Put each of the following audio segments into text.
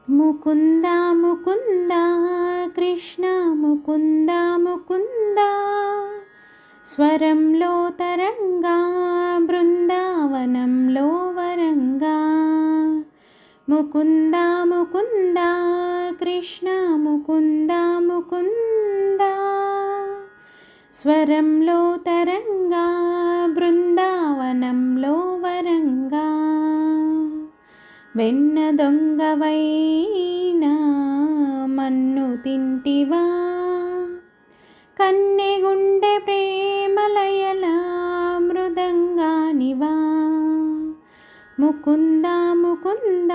ముకుంద ముకుంద కృష్ణ ముకుంద ముకుంద స్వరంలో తరంగా బృందావనంలో వరంగా ముకుంద ముకుంద కృష్ణ ముకుంద ముకుంద స్వరంలో తరంగా బృందావనంలో వరంగా వెన్న దొంగవైనా మన్ను తింటివా కన్నెగుండె ప్రేమలయల మృదంగానివా ముకుంద ముకుంద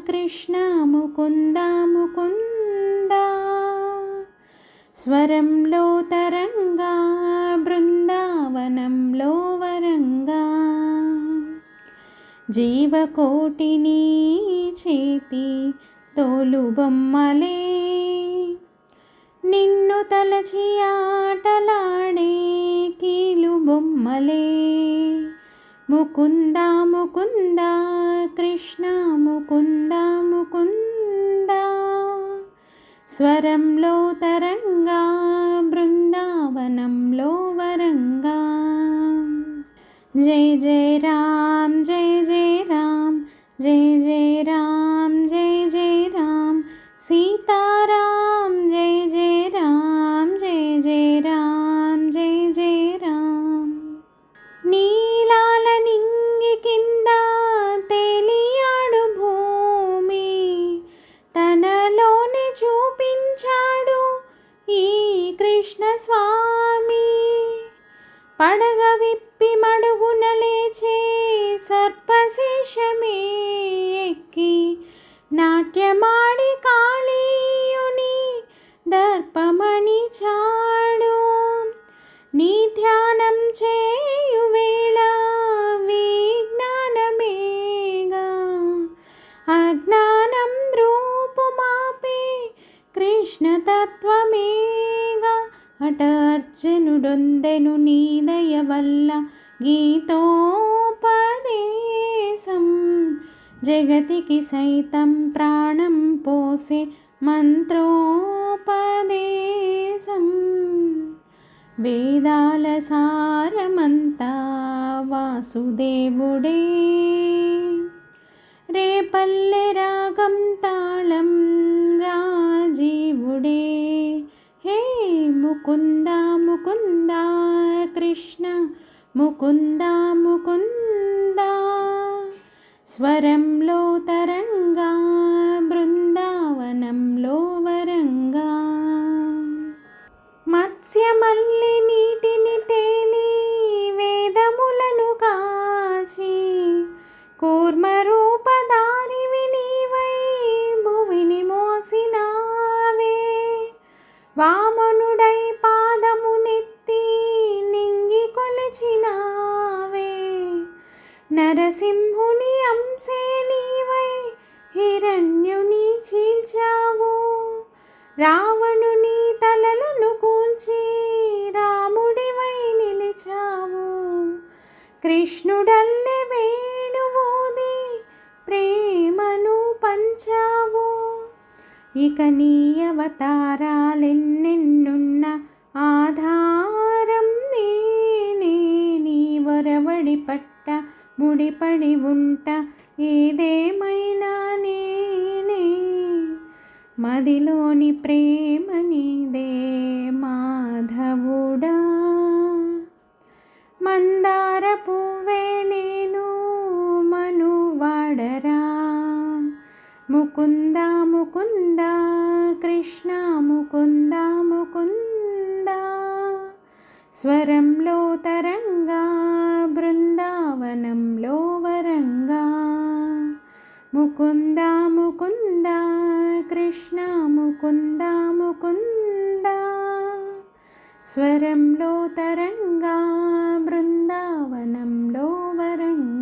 కృష్ణ ముకుంద ముకుంద స్వరంలో తరంగా బృందావనంలో వరంగా జీవకోటిని చేతి తోలుబొమ్మలే నిన్ను తలచి ఆటలాడే కీలుబొమ్మలే ముకుంద ముకుంద కృష్ణ ముకుంద ముకుంద స్వరంలో తరంగా బృందావనంలో వరంగా జై జయ రామ్ జయ జయ రామ్ జయ జయ రామ్ జయ జయ రామ్ సీతారామ్ జయ జయ రామ్ జయ జయ రామ్ జయ జయ రామ్ నీలాల నింగి కింద తేలియాడు భూమి తనలోనే చూపించాడు ఈ కృష్ణ స్వామి పడగ విప్పి మడుగున లేచే సర్పశేషమే ఎక్కి నాట్యమాడి కాళీయుని దర్పమణి చాడు నీ ధ్యానం చేయు వేళ విజ్ఞానమేగా అజ్ఞానం రూపుమాపే కృష్ణతత్వమేగా అట అర్జునుడొందెను నీ దయ వల్ల గీతోపదేశం జగతికి సైతం ప్రాణం పోసే మంత్రోపదేశం వేదాల సారమంతా వాసుదేవుడే రేపల్లె రాగం తాళం రాజీవుడే హే ముకుంద ముకుంద కృష్ణ ముకుంద ముకుంద స్వరంలో తరంగా బృందావనంలో వరంగా మత్స్యమల్లి నీటిని తేలి వేదములను కాచి కూర్మరూపధారివి నీవై భువిని మోసినావే వామనుడై పాదమునెత్తి నింగి కొలిచినావే నరసింహుని అంశే నీవై హిరణ్యుని చీల్చావు రావణుని తలలను కూల్చి రాముడివై నిలిచావు కృష్ణుడల్లె వేణువూది ప్రేమను పంచావు ఇక నీ అవతారాలెన్నెన్నున్న ఆధారం నేనే నీ వరవడి పట్ట ముడిపడి ఉంట ఏదేమైనా నేనే మదిలోని ప్రేమ నీదే మాధవుడా మందార పువ్వే నేను మనువాడరా ముకుంద ముకుంద కృష్ణ ముకుంద ముకుంద స్వరంలో తరంగా బృందావనంలో వరంగా ముకుంద ముకుంద కృష్ణ ముకుంద ముకుంద స్వరంలో తరంగా బృందావనంలో వరంగా